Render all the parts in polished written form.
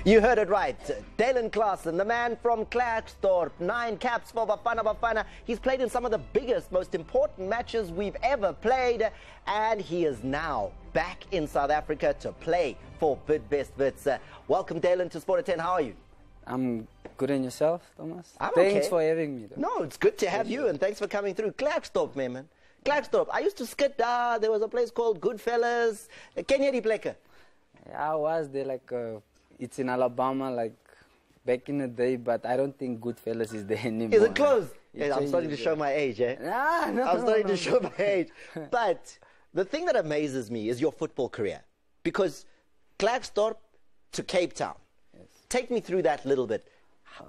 You heard it right. Dalen Klaasen, the man from Klerksdorp, 9 caps for Bafana Bafana. He's played in some of the biggest, most important matches we've ever played, and he is now back in South Africa to play for Bidvest Wits. Welcome, Dalen, to Sport at 10. How are you? I'm good. And yourself, Thomas? Thanks okay. For having me. Though. No, it's good to have you, and thanks for coming through. Klerksdorp, man. Klerksdorp. I used to skit there. There was a place called Goodfellas. Kenya die plekke? Yeah, I was there like... it's in Alabama, like back in the day, but I don't think Goodfellas is there anymore. Is it closed? Yeah, I'm starting to show my age, eh? No, I'm starting to show my age. But the thing that amazes me is your football career. Because Klerksdorp to Cape Town. Yes. Take me through that little bit.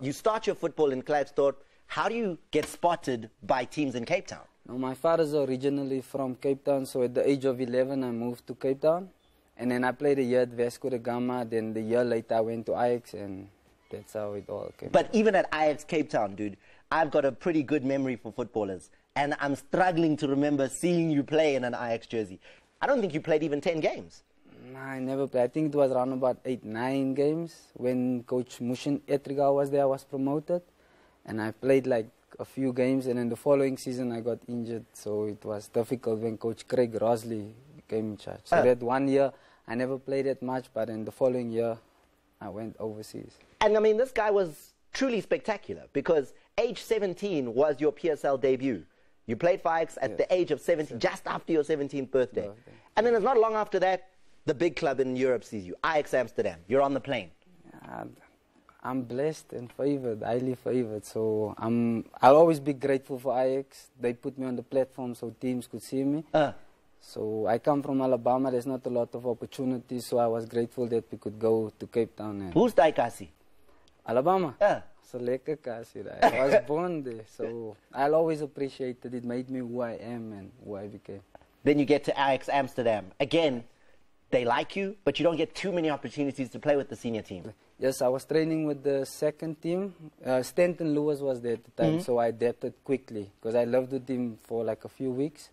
You start your football in Klerksdorp. How do you get spotted by teams in Cape Town? No, my father's originally from Cape Town, so at the age of 11, I moved to Cape Town. And then I played a year at Vasco da Gama, then the year later I went to Ajax, and that's how it all came. But even at Ajax Cape Town, dude, I've got a pretty good memory for footballers. And I'm struggling to remember seeing you play in an Ajax jersey. I don't think you played even 10 games. No, I never played. I think it was around about 8, 9 games. When Coach Mushin Etriga was there, I was promoted. And I played like a few games, and then the following season I got injured. So it was difficult when Coach Craig Rosley came in charge. So that 1 year, I never played that much, but in the following year, I went overseas. And I mean, this guy was truly spectacular because age 17 was your PSL debut. You played for Ajax at the age of 17, just after your 17th birthday. And then it's not long after that, the big club in Europe sees you, Ajax Amsterdam. You're on the plane. I'm blessed and favored, highly favored. So I'll always be grateful for Ajax. They put me on the platform so teams could see me. So I come from Alabama, there's not a lot of opportunities, so I was grateful that we could go to Cape Town. And who's die Kasi? Alabama? So lekker Kasi. I was born there, so I'll always appreciate that. It made me who I am and who I became. Then you get to Ajax Amsterdam. Again, they like you, but you don't get too many opportunities to play with the senior team. Yes, I was training with the second team. Stanton Lewis was there at the time, so I adapted quickly because I lived with him for like a few weeks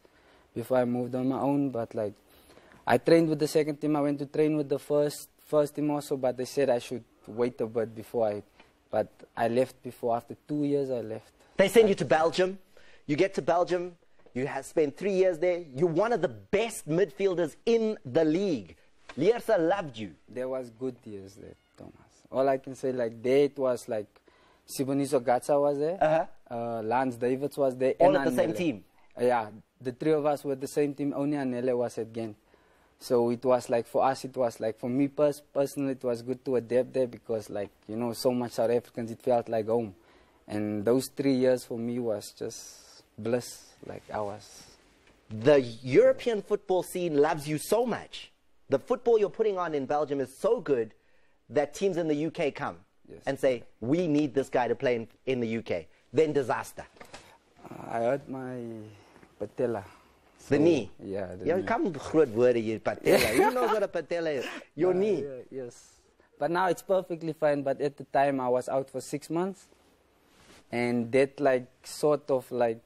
before I moved on my own. But like, I trained with the second team. I went to train with the first team also, but they said I should wait a bit before but I left before. After 2 years, I left. They send you to Belgium. You get to Belgium. You have spent 3 years there. You're one of the best midfielders in the league. Lierse loved you. There was good years there, Thomas. All I can say, like, there it was like Siboniso Gatsa was there. Lance Davids was there. All of the same team? Yeah. The three of us were the same team. Only Anele was at Ghent. So it was like, for us, it was like, for me personally, it was good to adapt there because, like, you know, so much South Africans, it felt like home. And those 3 years for me was just bliss. Like, I was... The European football scene loves you so much. The football you're putting on in Belgium is so good that teams in the UK come and say, we need this guy to play in the UK. Then disaster. I hurt my patella. The knee? Yeah, the knee. Come groot word hier, patella. You know what a patella is? Your knee. Yes. But now it's perfectly fine. But at the time, I was out for 6 months. And that, like, sort of, like,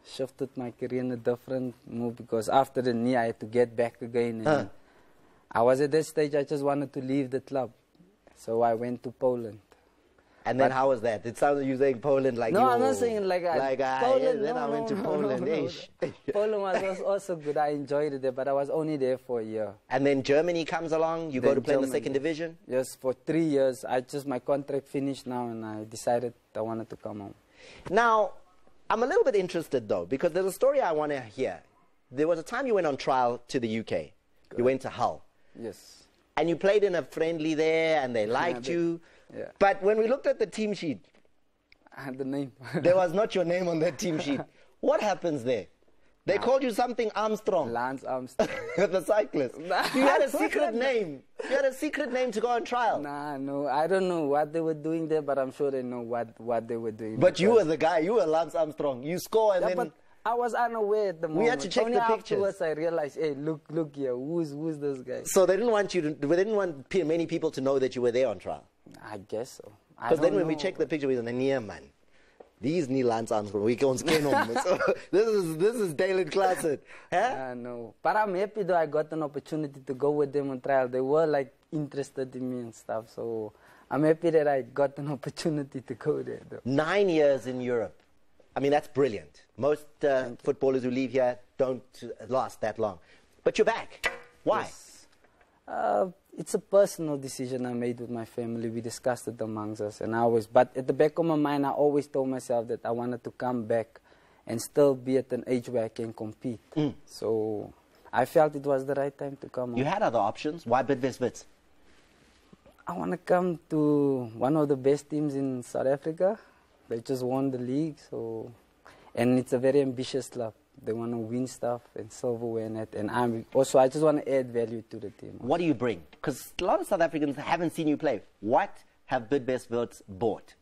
shifted my career in a different move. Because after the knee, I had to get back again. And I was at that stage, I just wanted to leave the club. So I went to Poland. And then how was that? It sounded you saying Poland like no, I'm not saying like Poland. Then I went to Poland. Poland was also good. I enjoyed it there, but I was only there for a year. And then Germany comes along. You go to play in the second division. Yes, for 3 years. My contract finished now, and I decided I wanted to come home. Now, I'm a little bit interested though, because there's a story I want to hear. There was a time you went on trial to the UK. You went to Hull. Yes. And you played in a friendly there, and they liked you. Yeah. But when we looked at the team sheet, I had the name. There was not your name on that team sheet. What happens there? They called you something Armstrong. Lance Armstrong. The cyclist. You had a secret name. You had a secret name to go on trial. No. I don't know what they were doing there, but I'm sure they know what they were doing. But you were the guy. You were Lance Armstrong. You score and then... But I was unaware at the moment. We had to check the pictures. Afterwards, I realized, hey, look here. Who's this guy? So they didn't want many people to know that you were there on trial. I guess so. Because then when we checked the picture, we were like, yeah, man. These Nilans we can't skin them. So this is Dalen Klaasen. Huh? No. But I'm happy though I got an opportunity to go with them on trial. They were like interested in me and stuff. So I'm happy that I got an opportunity to go there though. 9 years in Europe. I mean, that's brilliant. Most footballers who leave here don't last that long. But you're back. Why? Yes. It's a personal decision I made with my family. We discussed it amongst us, and but at the back of my mind, I always told myself that I wanted to come back and still be at an age where I can compete. So I felt it was the right time to come. You had other options. Why Bidvest Wits? I want to come to one of the best teams in South Africa. They just won the league, and it's a very ambitious club. They want to win stuff and silverware and that. And I just want to add value to the team. What do you bring? Because a lot of South Africans haven't seen you play. What have Bidvest Wits bought?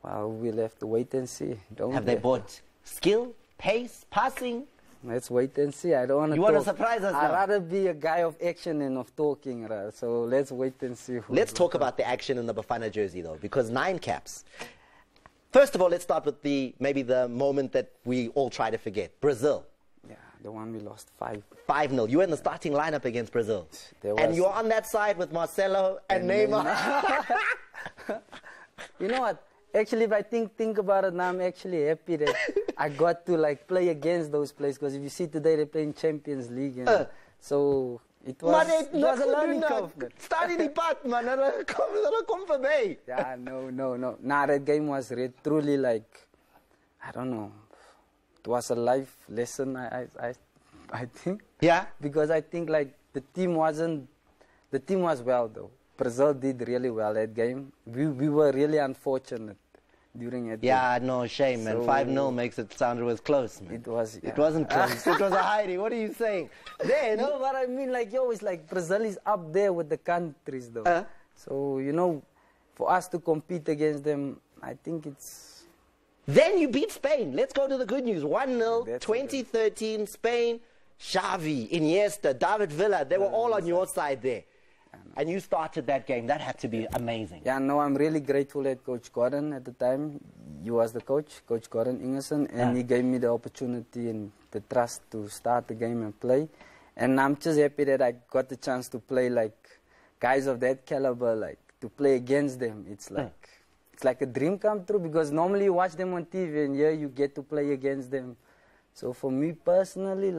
Well, we'll have to wait and see. Have they bought skill, pace, passing? Let's wait and see. I don't want to. You want to surprise us now? I'd rather be a guy of action and of talking. So let's wait and see. Let's talk about the action in the Bafana jersey, though, because 9 caps. First of all, let's start with maybe the moment that we all try to forget. Brazil. Yeah, the one we lost 5-0. You were in the starting lineup against Brazil. And you're on that side with Marcelo and Neymar. You know what? Actually, if I think about it now, I'm actually happy that I got to play against those players, because if you see today, they're playing Champions League. So it was a learning curve. Yeah, no. Nah, that game was truly I don't know. It was a life lesson, I think. Yeah? Because I think the team was well though. Brazil did really well that game. We were really unfortunate during that game. Yeah, no, shame, man. 5-0 makes it sound it was close, man. It was. Yeah. It wasn't close. It was a hiding. What are you saying? Then... No, but I mean, it's Brazil is up there with the countries, though. So, for us to compete against them, I think it's... Then you beat Spain. Let's go to the good news. 1-0, 2013, Spain, Xavi, Iniesta, David Villa. They were all on your side there. And you started that game. That had to be amazing. Yeah, no, I'm really grateful at Coach Gordon at the time. He was the coach, Coach Gordon Ingerson, and he gave me the opportunity and the trust to start the game and play. And I'm just happy that I got the chance to play guys of that caliber, to play against them. It's like a dream come true, because normally you watch them on TV and here you get to play against them. So for me personally,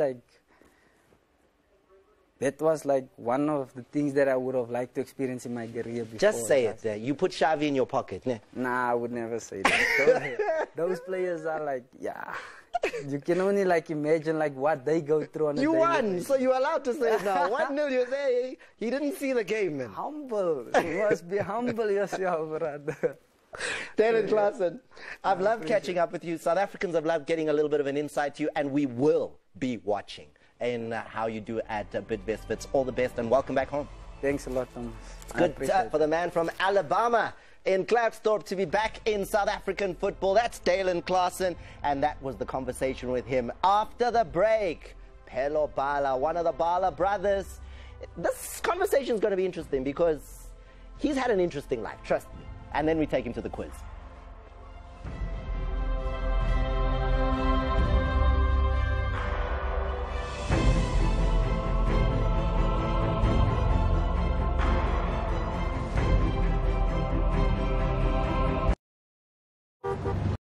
that was one of the things that I would have liked to experience in my career before. Just say it. You put Xavi in your pocket. Ne? Nah, I would never say that. Those players are yeah. You can only imagine what they go through on a You daily won, basis. so you're allowed to say it now. 1-0, you say he didn't see the game, man. Humble. You must be humble yourself, brother. Dalen Klaasen, I've loved catching up with you. South Africans have loved getting a little bit of an insight to you, and we will be watching in how you do at Bidvest Wits. All the best and welcome back home. Thanks a lot, Thomas. Good for the man from Alabama in Klerksdorp to be back in South African football. That's Dalen Klaasen, and that was the conversation with him after the break. Pello Bala, one of the Bala brothers. This conversation is going to be interesting because he's had an interesting life, trust me. And then we take him to the quiz.